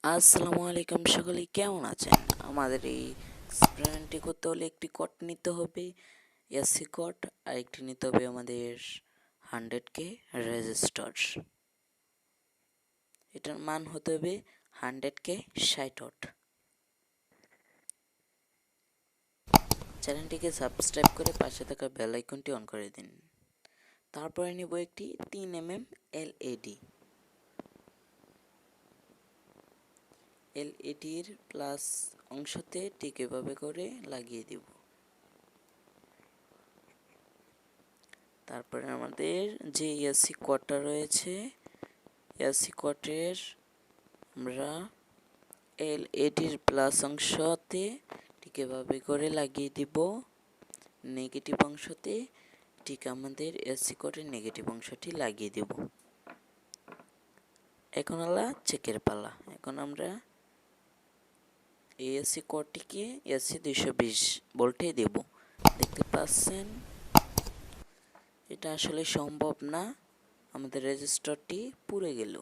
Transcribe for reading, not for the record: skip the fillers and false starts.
আসসালামু আলাইকুম, সকলে কেমন আছেন? আমাদের এই এক্সপেরিমেন্টটি করতে হলে একটি কোড নিতে হবে, এসি কোড, আর একটি নিতে হবে আমাদের 100K রেজিস্টার। এটার মান হতে হবে 100K 60 ওয়াট। চ্যানেলটিকে সাবস্ক্রাইব করে পাশে থাকা বেল আইকনটি অন করে দিন। তারপরে নিব একটি 3mm এলইডি। এলইডির প্লাস অংশতে ঠিক এভাবে করে লাগিয়ে দিব। তারপরে আমাদের যে এসি কোডটা রয়েছে, এসি কোডের আমরা এলইডির প্লাস অংশতে ঠিক এভাবে করে লাগিয়ে দিব। নেগেটিভ অংশতে ঠিক আমাদের এসি কোডের নেগেটিভ অংশটি লাগিয়ে দেব। এখন হলো চেকের পালা। এখন আমরা এই এসি কোডটিকে এসি 220 ভোল্টে দেব। দেখতে পাচ্ছেন এটা আসলে সম্ভব না, আমাদের রেজিস্টারটি পুড়ে গেল।